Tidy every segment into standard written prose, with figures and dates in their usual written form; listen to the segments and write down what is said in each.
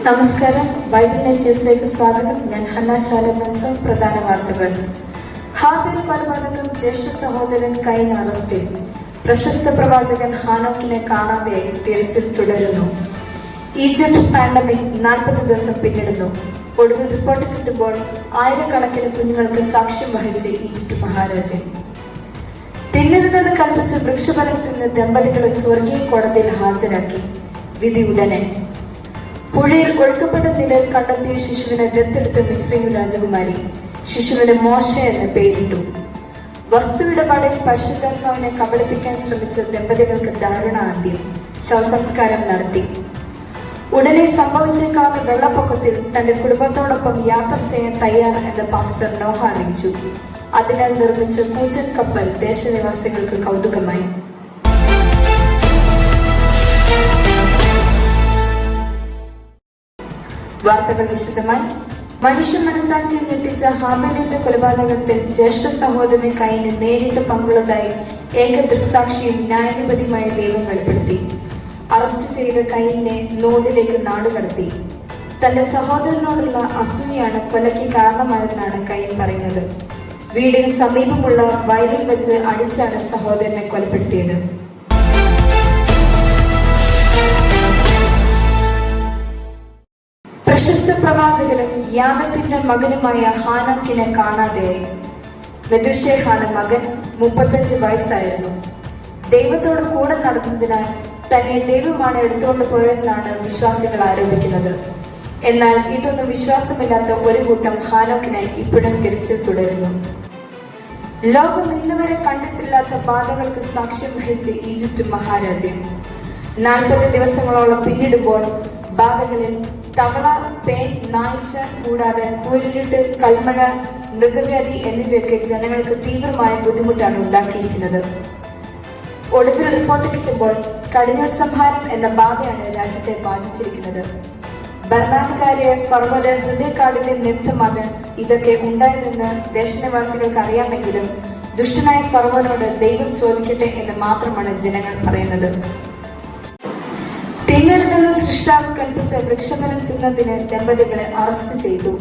നമസ്കാരം. Bible net ന്യൂസിലേക്ക് സ്വാഗതം. ഞാൻ ഹന്ന ശാലമൻസോ. പ്രധാന വാർത്തകൾ. ഹാബേൽ കൊലപാതകം ജ്യേഷ്ഠ സഹോദരൻ കൈൻ അറസ്റ്റിൽ. പ്രശസ്ത പ്രവാചകൻ ഹാനോക്കിനെ കാണാതെ തിരച്ചിൽ തുടരുന്നു. ഈജിപ്ത് പാൻഡമിക് 40 ദിവസം പിന്നിടുന്നു. ഒടുവിൽ റിപ്പോർട്ട് കിട്ടുമ്പോൾ ആയിരക്കണക്കിന് കുഞ്ഞുങ്ങൾക്ക് സാക്ഷ്യം വഹിച്ച് ഈജിപ്ത് മഹാരാജ്യം. തിന്നരുതെന്ന് കൽപ്പിച്ച് വൃക്ഷഫലം തിന്ന് ദമ്പതികളെ സ്വർഗീയ കോടതിയിൽ ഹാജരാക്കി. വിധി ഉടനെ. പുഴയിൽ ഒഴുക്കപ്പെട്ട നിലയിൽ കണ്ടെത്തിയ ശിശുവിനെ ദത്തെടുത്ത മിസ്രൈം രാജകുമാരി. ശിശുവിന് മോശ എന്ന് പേരിട്ടു. വസ്തുവിടപാടിൽ പരിശുദ്ധാത്മാവിനെ കബളിപ്പിക്കാൻ ശ്രമിച്ച ദമ്പതികൾക്ക് ദാരുണ അന്ത്യം. ശവസംസ്കാരം നടത്തി. ഉടനെ സംഭവിച്ചേക്കാവുന്ന വെള്ളപ്പൊക്കത്തിൽ തന്റെ കുടുംബത്തോടൊപ്പം യാത്ര ചെയ്യാൻ തയ്യാർ എന്ന് പാസ്റ്റർ നോഹ അറിയിച്ചു. അതിനാൽ നിർമ്മിച്ച കൂറ്റൻ കപ്പൽ ദേശനിവാസികൾക്ക് കൗതുകമായി. വാർത്തകൾ വിശദമായി. മനുഷ്യ മനസാക്ഷി ഞെട്ടിച്ച ഹാബേലിന്റെ കൊലപാതകത്തിൽ ജ്യേഷ്ഠ സഹോദരൻ കൈന് നേരിട്ട് പങ്കുള്ളതായി ഏക ദൃക്സാക്ഷിയും ന്യായാധിപതിയുമായ ദൈവം വെളിപ്പെടുത്തി. അറസ്റ്റ് ചെയ്ത കൈനെ നോദിലേക്ക് നാടുകടത്തി. തന്റെ സഹോദരനോടുള്ള അസൂയാണ് കൊലയ്ക്ക് കാരണമായെന്നാണ് കൈൻ പറയുന്നത്. വീടിന് സമീപമുള്ള വയലിൽ വെച്ച് അടിച്ചാണ് സഹോദരനെ കൊലപ്പെടുത്തിയത്. പ്രശസ്ത പ്രവാചകനും യാദത്തിന്റെ മകനുമായ ഹാനോക്കിനെ കാണാതെയായി. മെതുശേഹാണ് മകൻ. 35 വയസ്സായിരുന്നു. ദൈവത്തോട് കൂടെ നടന്നതിനാൽ തന്നെ ദൈവമാണ് എടുത്തുകൊണ്ട് പോയതെന്നാണ് വിശ്വാസികൾ ആരോപിക്കുന്നത്. എന്നാൽ ഇതൊന്നും വിശ്വാസമില്ലാത്ത ഒരു കൂട്ടം ഹാനോക്കിനായി ഇപ്പോഴും തിരച്ചിൽ തുടരുന്നു. ലോകം ഇന്നുവരെ കണ്ടിട്ടില്ലാത്ത ബാധകൾക്ക് സാക്ഷ്യം വഹിച്ച് ഈജിപ്ത് മഹാരാജ്യം. 40 ദിവസങ്ങളോളം പിന്നിടുമ്പോൾ ബാധകളിൽ തവള, പേൻ, നായ്ച്ച കൂടാതെ കൂരിരുട്ട്, കൽമഴ, മൃഗവ്യാധി എന്നിവയൊക്കെ ജനങ്ങൾക്ക് തീവ്രമായ ബുദ്ധിമുട്ടാണ് ഉണ്ടാക്കിയിരിക്കുന്നത്. ഒടുവിൽ റിപ്പോർട്ട് കിട്ടുമ്പോൾ കടിഞ്ഞൂൽ സംഹാരം എന്ന ബാധയാണ് രാജ്യത്തെ ബാധിച്ചിരിക്കുന്നത്. ഭരണാധികാരിയെ ഫറവോന്റെ ഹൃദയകാഠിന്യം നിമിത്തമാണ് ഇതൊക്കെ ഉണ്ടായതെന്ന് ദേശനിവാസികൾക്ക് അറിയാമെങ്കിലും ദുഷ്ടനായ ഫറവോനോട് ദൈവം ചോദിക്കട്ടെ എന്ന് മാത്രമാണ് ജനങ്ങൾ പറയുന്നത്. തിന്നരുതെന്ന് സൃഷ്ടാവ് കൽപ്പിച്ച വൃക്ഷഫലം തിന്നതിന് ദമ്പതികളെ അറസ്റ്റ് ചെയ്തു.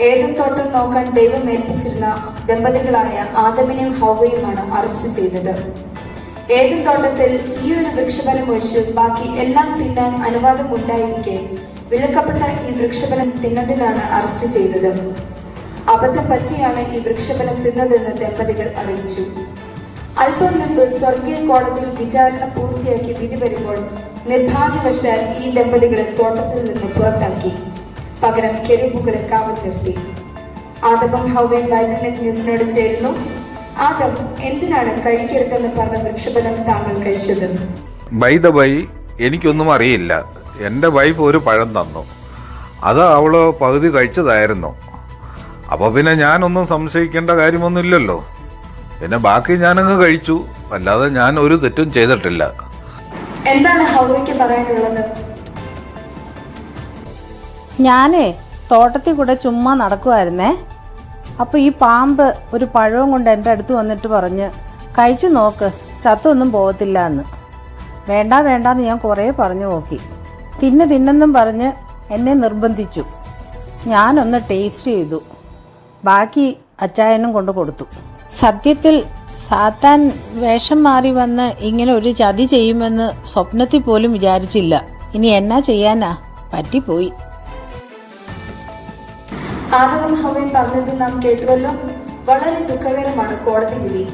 ഏദൻ തോട്ടം നോക്കാൻ ദൈവം ഏൽപ്പിച്ചിരുന്ന ദമ്പതികളായ ആദമിനെയും ഹവ്വയുമാണ് അറസ്റ്റ് ചെയ്തത്. ഏദൻ തോട്ടത്തിൽ ഈ ഒരു വൃക്ഷഫലം ഒഴിച്ച് ബാക്കി എല്ലാം തിന്നാൻ അനുവാദം ഉണ്ടായിരിക്കെ വിലക്കപ്പെട്ട ഈ വൃക്ഷഫലം തിന്നതിനാണ് അറസ്റ്റ് ചെയ്തത്. അബദ്ധം പറ്റിയാണ് ഈ വൃക്ഷഫലം തിന്നതെന്ന് ദമ്പതികൾ അറിയിച്ചു. അല്പം മുൻപ് സ്വർഗീയ കോടതിയിൽ വിചാരണ പൂർത്തിയാക്കി വിധി വരുമ്പോൾ നിർഭാഗ്യവശാൽ ഈ ദമ്പതികളെ തോട്ടത്തിൽ നിന്ന് പുറത്താക്കി. പകരം കെരൂബുകളെ കാവൽ നിർത്തി. ആദമും ഹവ്വയും ബൈബിൾ നെറ്റ് ന്യൂസിനോട് ചേരുന്നു. ആദം, എന്തിനാണ് കഴിക്കരുതെന്ന് പറഞ്ഞ വൃക്ഷഫലം താങ്കൾ കഴിച്ചത്? ബൈ ദ ബൈ, എനിക്കൊന്നും അറിയില്ല. എൻ്റെ വൈഫ് ഒരു പഴം തന്നു. അത് അവള് പകുതി കഴിച്ചതായിരുന്നു. അപ്പൊ പിന്നെ ഞാനൊന്നും സംശയിക്കേണ്ട കാര്യമൊന്നുമില്ലല്ലോ. പിന്നെ ബാക്കി ഞാനങ്ങ് കഴിച്ചു. അല്ലാതെ ഞാൻ ഒരു തെറ്റും ചെയ്തിട്ടില്ല. എന്താണ് ഹവ്വയ്ക്ക് പറയാനുള്ളത്? ഞാനേ തോട്ടത്തിൽ കൂടെ ചുമ്മാ നടക്കുമായിരുന്നേ. അപ്പോൾ ഈ പാമ്പ് ഒരു പഴവും കൊണ്ട് എൻ്റെ അടുത്ത് വന്നിട്ട് പറഞ്ഞ്, കഴിച്ചു നോക്ക്, ചത്തൊന്നും പോകത്തില്ല എന്ന്. വേണ്ടാന്ന് ഞാൻ കുറേ പറഞ്ഞു നോക്കി. തിന്നെന്നും പറഞ്ഞ് എന്നെ നിർബന്ധിച്ചു. ഞാനൊന്ന് ടേസ്റ്റ് ചെയ്തു. ബാക്കി അച്ചായനും കൊണ്ട് കൊടുത്തു. സത്യത്തിൽ സാത്താൻ വേഷം മാറി വന്ന് ഇങ്ങനെ ഒരു ചതി ചെയ്യുമെന്ന് സ്വപ്നത്തിൽ പോലും വിചാരിച്ചില്ല. ഇനി എന്നാ ചെയ്യാനാ, പറ്റിപ്പോയി. ആദമും ഹവ്വയും പറഞ്ഞത് നാം കേട്ടുവല്ലോ. വളരെ ദുഃഖകരമാണ് കോടതി വിധി.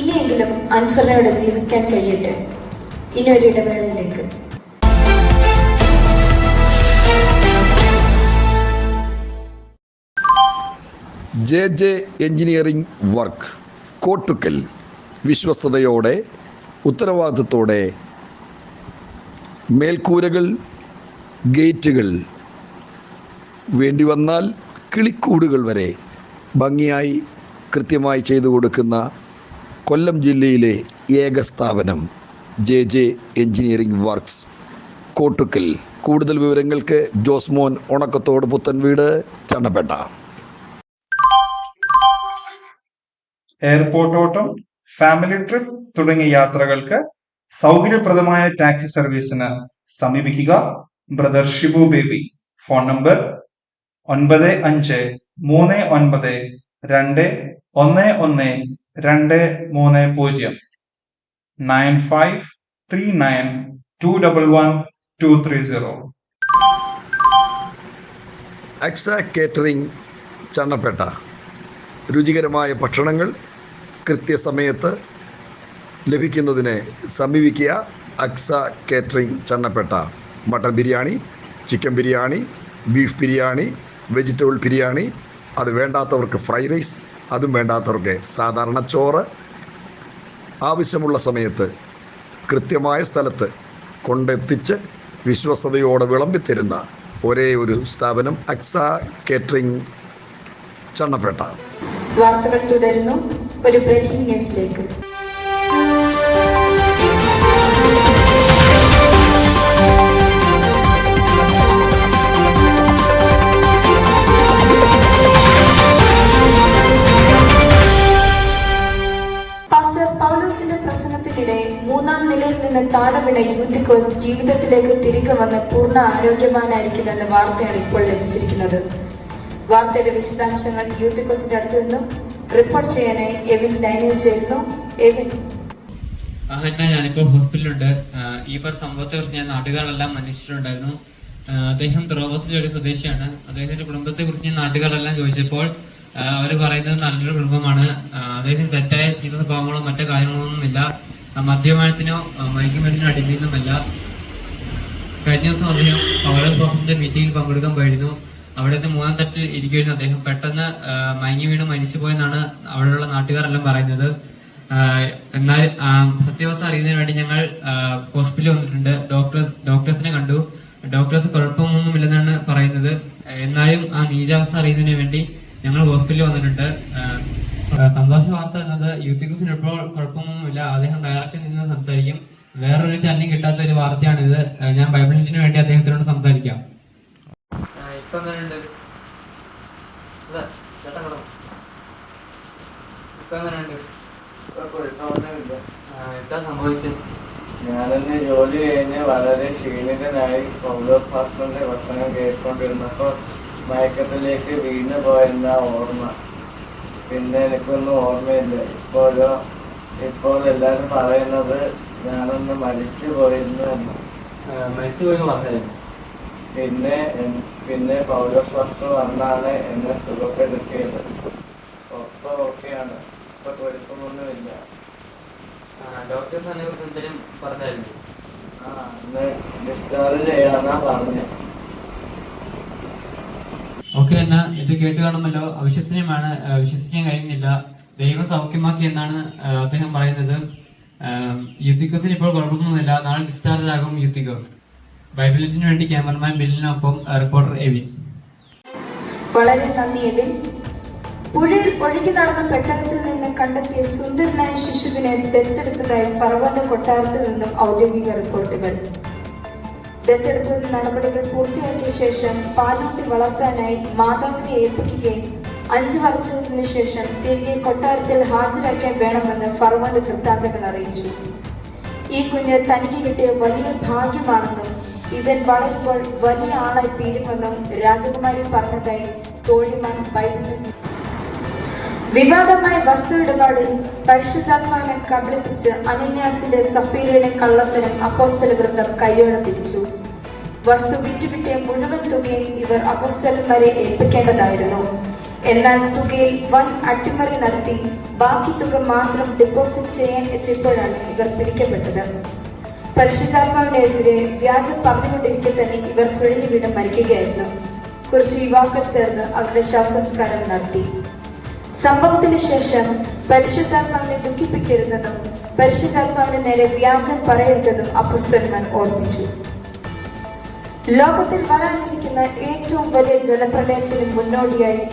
ഇനിയെങ്കിലും അനുസരണയോടെ ജീവിക്കാൻ കഴിയട്ടെ. ഇനി ഒരു ഇടവേളയിലേക്ക്. JJ engineering work Kottukkal. വിശ്വസ്തയോടെ, ഉത്തരവാദിത്തത്തോടെ മേൽക്കൂരകൾ, ഗേറ്റുകൾ, വേണ്ടി വന്നാൽ കിളിക്കൂടുകൾ വരെ ഭംഗിയായി കൃത്യമായി ചെയ്തു കൊടുക്കുന്ന കൊല്ലം ജില്ലയിലെ ഏക സ്ഥാപനം JJ എഞ്ചിനീയറിംഗ് വർക്ക്സ് കോട്ടുക്കൽ. കൂടുതൽ വിവരങ്ങൾക്ക് ജോസ്മോൻ, ഉണക്കത്തോട്, പുത്തൻവീട്, ചണ്ണപ്പേട്ട. എയർപോർട്ട് ഓട്ടം, ഫാമിലി ട്രിപ്പ് തുടങ്ങിയ യാത്രകൾക്ക് സൗകര്യപ്രദമായ ടാക്സി സർവീസിന് സമീപിക്കുക brother Shibu Baby. Phone number 9539211230 9539211230. Aksa catering Channappetta. രുചികരമായ ഭക്ഷണങ്ങൾ കൃത്യസമയത്ത് ലഭിക്കുന്നതിന് സമീപിക്കുക Aksa catering Channappetta. Mutton biryani, chicken biryani, beef biryani, vegetable biryani, അത് വേണ്ടാത്തവർക്ക് ഫ്രൈഡ് റൈസ്, അതും വേണ്ടാത്തവർക്ക് സാധാരണ ചോറ്, ആവശ്യമുള്ള സമയത്ത് കൃത്യമായ സ്ഥലത്ത് കൊണ്ടെത്തിച്ച് വിശ്വസ്തയോടെ വിളമ്പിത്തരുന്ന ഒരേ ഒരു സ്ഥാപനം അക്സ കേറ്ററിംഗ് ചണ്ണപ്പേട്ട. വാർത്തകൾ തുടരുന്നു. ഒരു ബ്രേക്കിംഗ് ന്യൂസിലേക്ക്. പാസ്റ്റർ പൗലോസിന്റെ പ്രസംഗത്തിനിടെ 3-ാം നിലയിൽ നിന്ന് താഴെ വീണ യൂത്തിക്കോസ് ജീവിതത്തിലേക്ക് തിരികെ വന്ന് പൂർണ്ണ ആരോഗ്യവാനായിരിക്കുമെന്ന വാർത്തയാണ് ഇപ്പോൾ ലഭിച്ചിരിക്കുന്നത്. വാർത്തയുടെ വിശദാംശങ്ങൾ യൂത്തിക്കോസിന്റെ അടുത്ത് നിന്നും റിപ്പോർട്ട് ചെയ്യാനായി എവിൻ ലൈനിൽ ചേരുന്നു. എവിൻ. ഞാനിപ്പോൾ ഹോസ്പിറ്റലിലുണ്ട്. ഈ സംഭവത്തെ കുറിച്ച് ഞാൻ നാട്ടുകാരെല്ലാം അന്വേഷിച്ചിട്ടുണ്ടായിരുന്നു. അദ്ദേഹം ദ്രോവത്തിലെ ഒരു സ്വദേശിയാണ്. അദ്ദേഹത്തിന്റെ കുടുംബത്തെ കുറിച്ച് ഞാൻ നാട്ടുകാരെല്ലാം ചോദിച്ചപ്പോൾ അവർ പറയുന്നത് നല്ലൊരു കുടുംബമാണ്. അദ്ദേഹത്തിന് തെറ്റായ ജീവിത സ്വഭാവങ്ങളോ മറ്റു കാര്യങ്ങളൊന്നുമില്ല. മദ്യപാനത്തിനോ മയക്കുമരുന്നിനോ അടിമയൊന്നുമല്ല. കഴിഞ്ഞ ദിവസം അദ്ദേഹം പൗലോസ് പാസ്റ്ററിന്റെ മീറ്റിംഗിൽ പങ്കെടുക്കാൻ പോയിരുന്നു. അവിടുത്തെ 3-ാം തട്ടിൽ ഇരിക്കുകയായിരുന്നു അദ്ദേഹം. പെട്ടെന്ന് മയങ്ങി വീണ് മരിച്ചു പോയെന്നാണ് അവിടെയുള്ള നാട്ടുകാരെല്ലാം പറയുന്നത്. എന്നാൽ സത്യാവസ്ഥ അറിയുന്നതിന് വേണ്ടി ഞങ്ങൾ ഹോസ്പിറ്റലിൽ വന്നിട്ടുണ്ട്. ഡോക്ടേഴ്സിനെ കണ്ടു. ഡോക്ടേഴ്സ് കുഴപ്പമൊന്നുമില്ലെന്നാണ് പറയുന്നത്. എന്നാലും ആ നീചാവസ്ഥ അറിയുന്നതിന് വേണ്ടി ഞങ്ങൾ ഹോസ്പിറ്റലിൽ വന്നിട്ടുണ്ട്. സന്തോഷ വാർത്ത എന്നത് യൂത്തിക്കോസിന് ഇപ്പോൾ കുഴപ്പമൊന്നുമില്ല. അദ്ദേഹം ഡയറക്റ്റിൽ നിന്ന് സംസാരിക്കും. വേറൊരു ചാനലിൽ കിട്ടാത്ത ഒരു വാർത്തയാണിത്. ഞാൻ ബൈബിൾ ന്യൂസിന് വേണ്ടി അദ്ദേഹത്തിനോട് സംസാരിക്കാം. ഇപ്പൊ എങ്ങനെയുണ്ട്? ഇപ്പൊ എങ്ങനെയുണ്ട്? എന്താ സംഭവിച്ചത്? ഞാനെന്നെ ജോലി കഴിഞ്ഞ് വളരെ ക്ഷീണിതനായി പൗലോസ് പാസ്റ്ററിന്റെ ഭക്ഷണം കേട്ടുകൊണ്ടിരുന്നപ്പോൾ മയക്കത്തിലേക്ക് വീണ് പോയെന്ന ഓർമ്മ. പിന്നെ എനിക്കൊന്നും ഓർമ്മയില്ല. ഇപ്പോൾ എല്ലാവരും പറയുന്നത് ഞാനൊന്ന് മരിച്ചു പോയിരുന്നു എന്ന്. മരിച്ചുപോയെന്ന് പറഞ്ഞായിരുന്നു. പിന്നെ പൗലോസ് പാസ്റ്റർ വന്നാണ് എന്നെ സുഖപ്പെടുത്തിയത്. ഒപ്പം ഓക്കെയാണ്. ഇപ്പൊ കുഴപ്പമൊന്നുമില്ല. ഡോക്ടേഴ്സ് അതിനെ കുറിച്ച് എന്തെങ്കിലും പറഞ്ഞായിരുന്നു? അന്ന് ഡിസ്ചാർജ് ചെയ്യാന്നാ പറഞ്ഞത്. ഓക്കെ, എന്നാ ഇത് കേട്ട് കാണുമല്ലോ. അവിശ്വസനീയമാണ്, വിശ്വസിക്കാൻ കഴിയുന്നില്ല. ദൈവം സൗഖ്യമാക്കി എന്നാണ് അദ്ദേഹം പറയുന്നത്. യൂത്തിക്കോസിന് ഇപ്പോൾ കുഴപ്പമൊന്നുമില്ല. നാളെ ഡിസ്ചാർജ് ആകും യൂത്തിക്കോസ്. ബൈബിളിന് വേണ്ടി ക്യാമറമാൻ ബില്ലിനൊപ്പം റിപ്പോർട്ടർ എവിൻ. വളരെ നന്ദി എവിൻ. പുഴയിൽ ഒഴുകി നടന്ന പെട്ടകത്തിൽ നിന്ന് കണ്ടെത്തിയ സുന്ദരനായ ശിശുവിനെ ദത്തെടുത്തതായി ഫറവോന്റെ കൊട്ടാരത്തിൽ നിന്നും ഔദ്യോഗിക റിപ്പോർട്ടുകൾ. ദത്തെടുപ്പ് നടപടികൾ പൂർത്തിയാക്കിയ ശേഷം പാലൂട്ടി വളർത്താനായി മാതാവിനെ ഏൽപ്പിക്കുകയും 5 വർഷത്തിന് ശേഷം തിരികെ കൊട്ടാരത്തിൽ ഹാജരാക്കാൻ വേണമെന്ന് ഫറവോന്റെ വൃത്താന്തങ്ങൾ അറിയിച്ചു. ഈ കുഞ്ഞ് തനിക്ക് കിട്ടിയ വലിയ ഭാഗ്യമാണെന്നും ഇവൻ വളരുമ്പോൾ വലിയ ആളായി തീരുമെന്നും രാജകുമാരി പറഞ്ഞതായി തോഴിമാൻ ബൈബിളിൽ. വിവാദമായ വസ്തു ഇടപാടിൽ പരിശുദ്ധാത്മാവിനെ കബളിപ്പിച്ച് അനന്യാസിന്റെ സഫീറയുടെ കള്ളത്തരം അപ്പോസ്തല വൃന്ദം കയ്യോടെ പിടിച്ചു. വസ്തു വിറ്റുകിട്ടിയ മുഴുവൻ തുകയും ഇവർ അപ്പോസ്തലന്മാരെ ഏൽപ്പിക്കേണ്ടതായിരുന്നു. എന്നാൽ തുകയിൽ വൻ അട്ടിമറി നടത്തി ബാക്കി തുക മാത്രം ഡെപ്പോസിറ്റ് ചെയ്യാൻ എത്തിയപ്പോഴാണ് ഇവർ പിടിക്കപ്പെട്ടത്. പരിശുദ്ധാത്മാവിനെതിരെ വ്യാജം പറഞ്ഞുകൊണ്ടിരിക്കെ തന്നെ ഇവർ കുഴഞ്ഞു വീണ് മരിക്കുകയായിരുന്നു. കുറച്ച് യുവാക്കൾ ചേർന്ന് അവരുടെ ശവസംസ്കാരം നടത്തി. സംഭവത്തിന് ശേഷം പരിശുദ്ധാത്മാവിനെ ദുഃഖിപ്പിക്കരുതെന്നും പരിശുദ്ധാത്മാവിന് നേരെ വ്യാജം പറയരുതെന്നും അപ്പോസ്തലന്മാർ ഓർമ്മിച്ചു. ലോകത്തിൽ വരാനിരിക്കുന്ന ഏറ്റവും വലിയ ജലപ്രളയത്തിന് മുന്നോടിയായി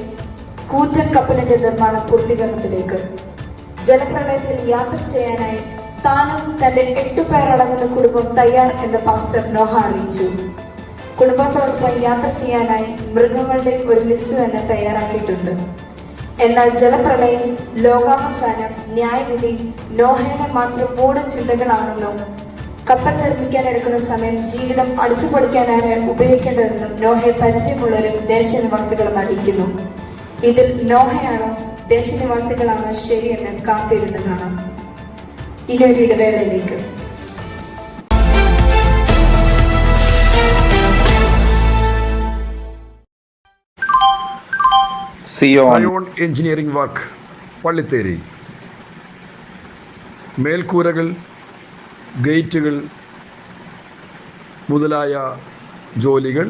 കൂറ്റൻ കപ്പലിന്റെ നിർമ്മാണം പൂർത്തീകരണത്തിലേക്ക്. ജലപ്രളയത്തിൽ യാത്ര ചെയ്യാനായി താനും തന്റെ 8 പേരടങ്ങുന്ന കുടുംബം തയ്യാർ എന്ന് പാസ്റ്റർ നോഹ അറിയിച്ചു. കുടുംബത്തോടൊപ്പം യാത്ര ചെയ്യാനായി മൃഗങ്ങളുടെ ഒരു ലിസ്റ്റ് തന്നെ തയ്യാറാക്കിയിട്ടുണ്ട്. എന്നാൽ ജലപ്രളയം, ലോകാവസാനം, ന്യായവിധി നോഹയുടെ മാത്രം മൂഢചിന്തകളാണെന്നും കപ്പൽ നിർമ്മിക്കാൻ എടുക്കുന്ന സമയം ജീവിതം അടിച്ചുപൊളിക്കാനാണ് ഉപയോഗിക്കേണ്ടതെന്നും നോഹയെ പരിചയമുള്ളവരും ദേശനിവാസികളും അറിയിക്കുന്നു. ഇതിൽ നോഹയാണോ ദേശനിവാസികളാണോ ശരിയെന്ന് കാത്തിരുന്ന് കാണാം. ഇനിയൊരു ഇടവേളയിലേക്ക്. Zion engineering work Pallitheri. മേൽക്കൂരകൾ, ഗേറ്റുകൾ മുതലായ ജോലികൾ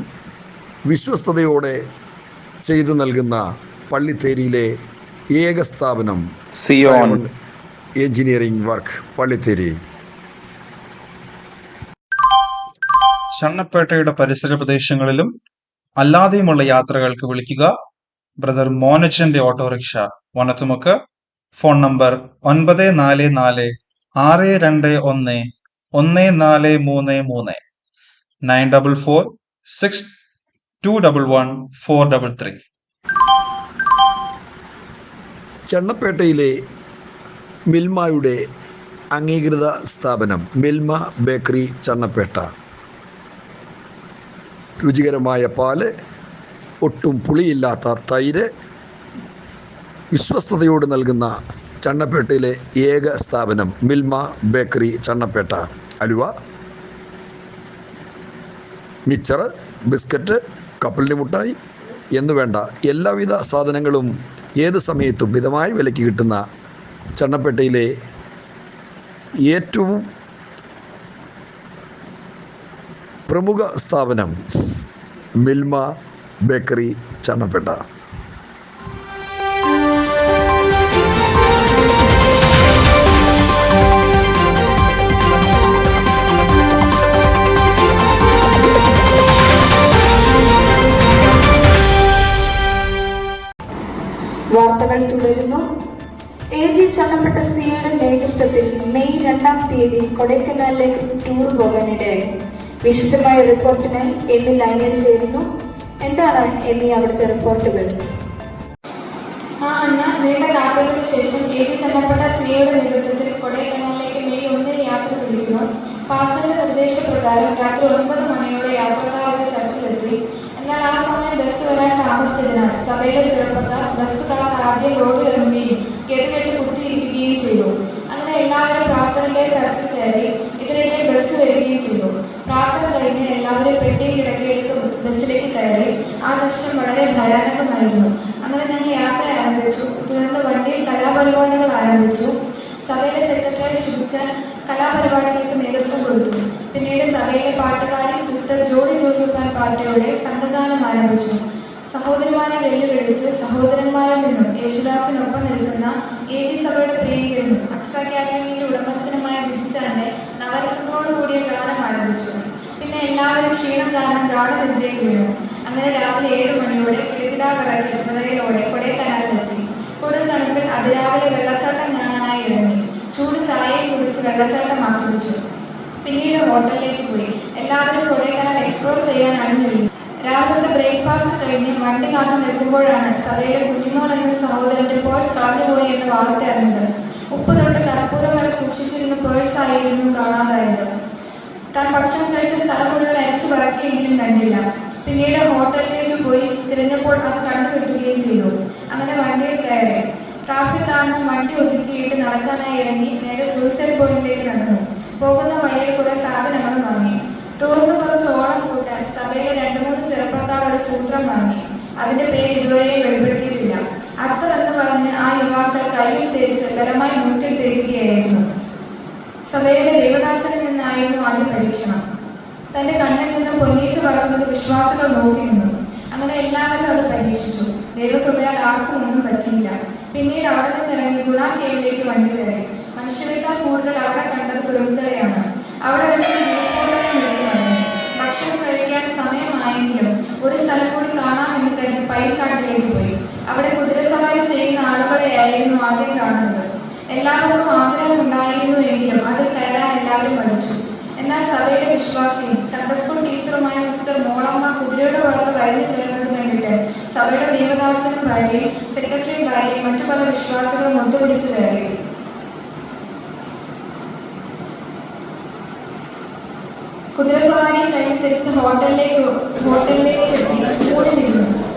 വിശ്വസ്തയോടെ ചെയ്തു നൽകുന്ന പള്ളിത്തേരിയിലെ ഏക സ്ഥാപനം സയോൺ എഞ്ചിനീയറിംഗ് വർക്ക് പള്ളിത്തേരി. ചണ്ണപ്പേട്ടയുടെ പരിസര പ്രദേശങ്ങളിലും അല്ലാതെയുമുള്ള യാത്രകൾക്ക് വിളിക്കുക ബ്രദർ മോനച്ചന്റെ ഓട്ടോറിക്ഷ, വനത്തുമുക്ക്. ഫോൺ നമ്പർ 9416211433 9446211 ചണ്ണപ്പേട്ടയിലെ മിൽമയുടെ അംഗീകൃത സ്ഥാപനം മിൽമ ബേക്കറി ചണ്ണപ്പേട്ട. രുചികരമായ പാല്, ഒട്ടും പുളിയില്ലാത്ത തൈര്, വിശ്വസ്തയോട് നൽകുന്ന ചണ്ണപ്പേട്ടയിലെ ഏക സ്ഥാപനം മിൽമ ബേക്കറി ചണ്ണപ്പേട്ട. അലുവ, മിച്ചർ, ബിസ്ക്കറ്റ്, കപ്പലിന് മുട്ടായി എന്നുവേണ്ട എല്ലാവിധ സാധനങ്ങളും ഏത് സമയത്തും മിതമായ വിലയ്ക്ക് കിട്ടുന്ന ചണ്ണപ്പേട്ടയിലെ ഏറ്റവും പ്രമുഖ സ്ഥാപനം മിൽമ ബേക്കറി ചണ്ണപ്പേട്ട. വാർത്തകൾ തുടരുന്നു. AG ചണ്ണപ്പേട്ട സിയുടെ നേതൃത്വത്തിൽ മെയ് 2-ാം തീയതി കൊടൈക്കനാലിലേക്ക് ടൂർ പോകാനിടയായി. വിശദമായ റിപ്പോർട്ടിനായി എമി ലൈനിൽ ചേരുന്നു. എന്താണ് എമി അവിടുത്തെ റിപ്പോർട്ടുകൾ? നീണ്ട കാത്തിരിപ്പിന് ശേഷം AG ചണ്ണപ്പേട്ട സിയുടെ നേതൃത്വത്തിൽ കൊടൈക്കനാലിലേക്ക് മെയ് 1-ന് യാത്ര തിരിക്കുന്നു. പാസ്റ്ററുടെ നിർദ്ദേശപ്രകാരം രാത്രി 9 മണിയോടെ യാത്രക്കാരുടെ ചർച്ചിലെത്തി. എന്നാൽ ആ സമയം ബസ് വരാൻ താമസിച്ചതിനാൽ സഭയിലെ ചെറുപ്പക്കാർ ബസ് കാത്ത് ആദ്യം റോഡിലിറങ്ങുകയും ഗതികെട്ട് കുത്തിയിരിക്കുകയും ചെയ്തു. അങ്ങനെ എല്ലാവരും പ്രാർത്ഥനയിലെ ചർച്ചിൽ കയറി. ഇതിനിടെ ബസ് വരികയും ചെയ്തു. പ്രാർത്ഥന കഴിഞ്ഞ് എല്ലാവരും പെട്ടിയും കിടക്കയിലേക്ക് ബസ്സിലേക്ക് കയറി. ആ ദൃശ്യം വളരെ ഭയാനകമായിരുന്നു. അങ്ങനെ ഞങ്ങൾ യാത്ര ആരംഭിച്ചു. തുടർന്ന് വണ്ടിയിൽ കലാപരിപാടികൾ ആരംഭിച്ചു. സഭയിലെ സെക്രട്ടറി ഷിബിച്ചാൻ കലാപരിപാടികൾക്ക് നേതൃത്വം കൊടുത്തു. പിന്നീട് സഭയിലെ പാട്ടുകാരി സിസ്റ്റർ ജോഡി ജോസഫ് പാർട്ടിയോടെ സംഘഗാനം ആരംഭിച്ചു. സഹോദരിമാരെ വെല്ലുവിളിച്ച് സഹോദരന്മാരിൽ നിന്നും യേശുദാസിനൊപ്പം നിൽക്കുന്ന AG സഭയുടെ പ്രിയങ്കരനും അക്സ കാറ്ററിംഗിന്റെ ഉടമസ്ഥനുമായ ബിജിച്ചാന്റെ നവരസങ്ങളോടുകൂടിയ ഗാനം ആരംഭിച്ചു. പിന്നെ എല്ലാവരും ക്ഷീണം കാരണം ഗാഠനിദ്രയിൽ വീണു. അങ്ങനെ രാവിലെ 7 മണിയോടെ വിറകിലോടെ കൊടൈക്കനാലിലെത്തി. കൊടും തണുപ്പിൽ അതിരാവിലെ വെള്ളച്ചാട്ടം കാണാനായി ഇറങ്ങി. ചൂട് ചായയും കുടിച്ച് വെള്ളച്ചാട്ടം ആസ്വദിച്ചു. പിന്നീട് ഹോട്ടലിലേക്ക് പോയി. എല്ലാവരും കൊടൈക്കനാൽ എക്സ്പ്ലോർ ചെയ്യാൻ അണിഞ്ഞൊരുങ്ങി. രാവിലത്തെ ബ്രേക്ക്ഫാസ്റ്റ് കഴിഞ്ഞ് വണ്ടി കാത്തു നിൽക്കുമ്പോഴാണ് സഭയിലെ കുഞ്ഞിമോൾ എന്ന സഹോദരന്റെ പേഴ്സ് കളഞ്ഞുപോയി എന്ന വാർത്ത അറിഞ്ഞത്. ഉപ്പ് തൊട്ട് കർപ്പൂരം വരെ സൂക്ഷിച്ചിരുന്ന പേഴ്സ് ആയിരുന്നു കാണാതായത്. താൻ ഭക്ഷണം കഴിച്ച സ്ഥലം മുഴുവൻ അരിച്ചു പറക്കിയെങ്കിലും കണ്ടില്ല. പിന്നീട് ഹോട്ടലിലേക്ക് പോയി തിരഞ്ഞപ്പോൾ അത് കണ്ടുകിട്ടുകയും ചെയ്തു. അങ്ങനെ വണ്ടിയിൽ കയറി. ട്രാഫിക് കാരണം വണ്ടി ഒതുക്കിയിട്ട് നടക്കാനായി ഇറങ്ങി നേരെ സൂയിസൈഡ് പോയിന്റിലേക്ക് നടന്നു. പോകുന്ന വഴിയിൽ കുറെ സാധനങ്ങളും വാങ്ങി. ടൂറിന് കുറച്ച് ഓണം കൂട്ടാൻ സഭയിലെ 2-3 ചെറുപ്പക്കാർ ഒരു സൂത്രം വാങ്ങി. അതിന്റെ പേര് ഇതുവരെയും വെളിപ്പെടുത്തിയിട്ടില്ല. അത്തർ എന്ന് പറഞ്ഞ് ആ യുവാക്കൾ കയ്യിൽ തേച്ച് ബലമായി മുറ്റിൽ തേക്കുകയായിരുന്നു. സഭയിലെ ദേവദാസനിൽ നിന്നായിരുന്നു ആദ്യ പരീക്ഷണം. തന്റെ കണ്ണിൽ നിന്ന് പൊന്നീച്ച പറക്കുന്നത് വിശ്വാസികൾ നോക്കി നിന്നു. അങ്ങനെ എല്ലാവരും അത് പരീക്ഷിച്ചു. ദൈവകൃപയാൽ ആർക്കും ഒന്നും പറ്റിയില്ല. പിന്നീട് അവിടെ നിന്നിറങ്ങി ഗുണാ കേവിലേക്ക് വണ്ടി കയറി. മനുഷ്യരെക്കാൾ കൂടുതൽ അവിടെ കണ്ടത് കുരുമുകളെയാണ്. അവിടെ വെച്ച് ഭക്ഷണം കഴിക്കാൻ സമയമായെങ്കിലും ഒരു സ്ഥലം കൂടി കാണാമെന്ന് കരുതി പൈൻകാട്ടിലേക്ക് പോയി. അവിടെ കുതിരസവാരി ചെയ്യുന്ന ആളുകളെയായിരുന്നു ആദ്യം കാണുന്നത്. എല്ലാവർക്കും ആഗ്രഹം ഉണ്ടായിരുന്നു എങ്കിലും അതിൽ കയറാൻ എല്ലാവരും പഠിച്ചു. എന്നാൽ സഭയിലെ വിശ്വാസിയും സൺഡേ സ്കൂൾ ടീച്ചറുമായ സിസ്റ്റർ മോളമ്മ കുതിരയുടെ പുറത്ത് വരഞ്ഞു കയറുന്നത് കണ്ടിട്ട് സഭയുടെ ദേവദാസനും ഭാര്യയും സെക്രട്ടറി ഭാര്യയും മറ്റു പല വിശ്വാസികളും ഒത്തുപിടിച്ചു കയറി. കുതിരസവാരി കഴിഞ്ഞ് തിരിച്ച് ഹോട്ടലിലേക്ക് എത്തി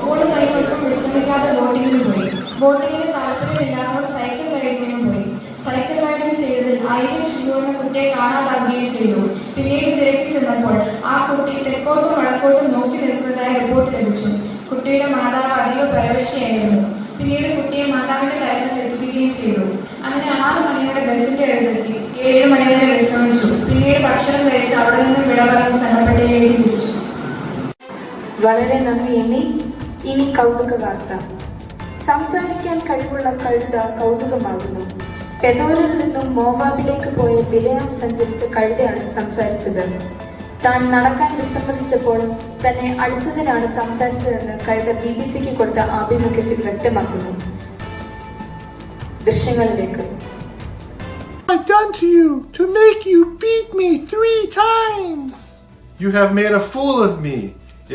മൂന്ന് കഴിഞ്ഞൊട്ടും വിശ്രമിക്കാതെ ബോട്ടിങ്ങിന് പോയി. ബോട്ടിങ്ങിന് താല്പര്യമില്ലാത്തവർ സൈക്കിൾ റൈഡിങ്ങിനും പോയി. സൈക്കിൾ റൈഡിങ് ചെയ്തതിൽ 1000 ഷിയോ എന്ന കുട്ടിയെ കാണാതാകുകയും ചെയ്തു. പിന്നീട് തിരക്കി ചെന്നപ്പോൾ ആ കുട്ടി തെക്കോട്ടും വടക്കോട്ടും നോക്കി നിൽക്കുന്നതായി റിപ്പോർട്ട് ലഭിച്ചു. കുട്ടിയുടെ മാതാവ് അതീവ പരവശയായിരുന്നു. പിന്നീട് കുട്ടിയെ മാതാവിന്റെ കൈകളിൽ എത്തിക്കുകയും ചെയ്തു. അങ്ങനെ 6 മണിയോടെ ബസ്സിന്റെ അടുത്തെത്തി 7 മണിവരെ വിശ്രമിച്ചു. പിന്നീട് ഭക്ഷണം കഴിച്ച് അവിടെ നിന്ന് വിട പറഞ്ഞ് ചന്നപ്പേട്ടയിലേക്ക് തിരിച്ചു. വളരെ നന്ദി എമ്മി. ഇനി കൗതുക വാർത്ത. സംസാരിക്കാൻ കഴിവുള്ള കഴുത കൗതുകമാകുന്നു. പെതോരിൽ നിന്നും മോവാബിലേക്ക് പോയ ബിലെയാം സഞ്ചരിച്ച കഴുതയാണ് സംസാരിച്ചത്. താൻ നടക്കാൻ വിസമ്മതിച്ചപ്പോൾ തന്നെ അടിച്ചതിനാണ് സംസാരിച്ചതെന്ന് കഴുത BBC-ക്ക് കൊടുത്ത ആഭിമുഖ്യത്തിൽ വ്യക്തമാക്കുന്നു. ദൃശ്യങ്ങളിലേക്ക്. I've done to you to make you beat me 3 times. You have made a fool of me.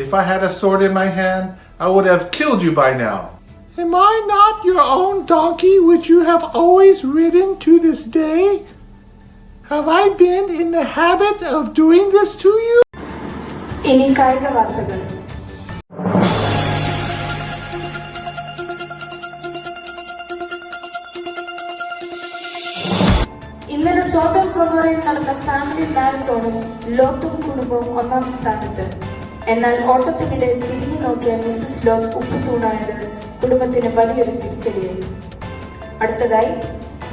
If I had a sword in my hand, I would have killed you by now. Am I not your own donkey which you have always ridden to this day? Have I been in the habit of doing this to you? ഇനി കായിക വാർത്തകൾ. ഇന്നലെ Sodom ഗൊമോറയിൽ നടന്ന family മാരത്തോണും ലോത്തും കുടുംബവും 1-ാം സ്ഥാനത്ത്. എന്നാൽ ഓട്ടത്തിനിടെ തിരിഞ്ഞു നോക്കിയ Mises Lot ഉപ്പുതൂണായത് കുടുംബത്തിന് വലിയൊരു തിരിച്ചടിയായി. അടുത്തതായി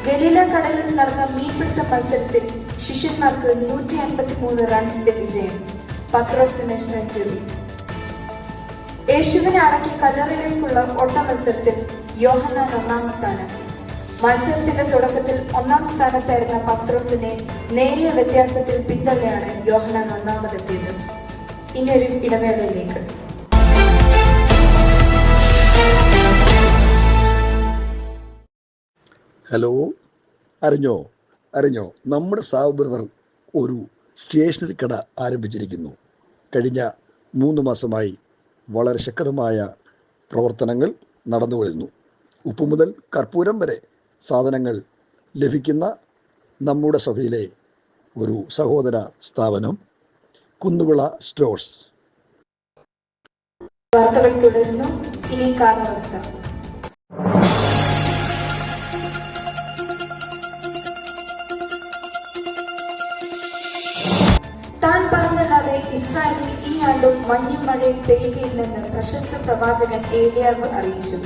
ഗലീല കടലിൽ നടന്ന മീൻപിടുത്ത മത്സരത്തിൽ ശിഷ്യന്മാർക്ക് 153 റൺസിന്റെ വിജയം. പത്രോസിന് സെഞ്ചുറി. യേശുവിനെ അടക്കി കല്ലറിലേക്കുള്ള ഓട്ട മത്സരത്തിൽ യോഹന്നാൻ 1-ാം സ്ഥാനം. മത്സരത്തിന്റെ തുടക്കത്തിൽ 1-ാം സ്ഥാനത്തായിരുന്ന പത്രോസിനെ നേരിയ വ്യത്യാസത്തിൽ പിന്തള്ളിയാണ് യോഹന്നാൻ 1-ാമതെത്തിയത്. ഇനിയൊരു ഇടവേളയിലേക്ക്. ഹലോ, അറിഞ്ഞോ നമ്മുടെ സാവ് ബ്രദർ ഒരു സ്റ്റേഷനറി കട ആരംഭിച്ചിരിക്കുന്നു. കഴിഞ്ഞ 3 മാസമായി വളരെ ശക്തമായ പ്രവർത്തനങ്ങൾ നടന്നു വരുന്നു. ഉപ്പ് മുതൽ കർപ്പൂരം വരെ സാധനങ്ങൾ ലഭിക്കുന്ന നമ്മുടെ സഭയിലെ ഒരു സഹോദര സ്ഥാപനം കുന്നുവിള സ്റ്റോഴ്സ്. വാർത്തകൾ തുടരുന്നു. ഇനി കാലാവസ്ഥ. താൻ പറഞ്ഞല്ലാതെ ഇസ്രായേലിൽ ഈ ആണ്ടും മഞ്ഞും മഴയും പെയ്യുകയില്ലെന്ന് പ്രശസ്ത പ്രവാചകൻ ഏലിയാവ് അറിയിച്ചു.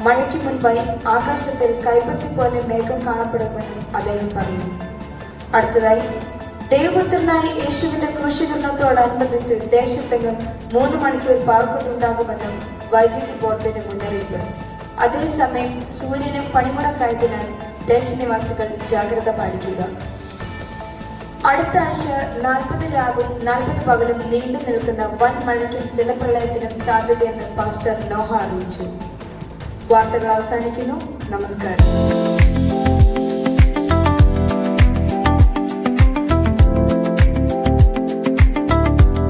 മഴയ്ക്ക് മുൻപായി ആകാശത്തിൽ കൈപ്പത്തി പോലെ മേഘം കാണപ്പെടുമെന്നും അദ്ദേഹം പറഞ്ഞു. അടുത്തതായി ദൈവപുത്രനായ യേശുവിന്റെ ക്രൂശീകരണത്തോടനുബന്ധിച്ച് ദേശത്തെങ്ങും 3 മണിക്കൂർ പാർക്കുണ്ടാകുമെന്നും വൈദ്യുതി ബോർഡിന് മുന്നറിയിപ്പ്. അതേസമയം സൂര്യനും പണിമുടക്കായതിനാൽ ദേശനിവാസികൾ ജാഗ്രത പാലിക്കുക. അടുത്ത ആഴ്ച 40 രാവും 40 പകലും നീണ്ടു നിൽക്കുന്ന വൻ മഴയ്ക്കും ജലപ്രളയത്തിനും സാധ്യതയെന്ന് പാസ്റ്റർ നോഹ അറിയിച്ചു. വാർത്തകൾ അവസാനിക്കുന്നു. നമസ്കാരം.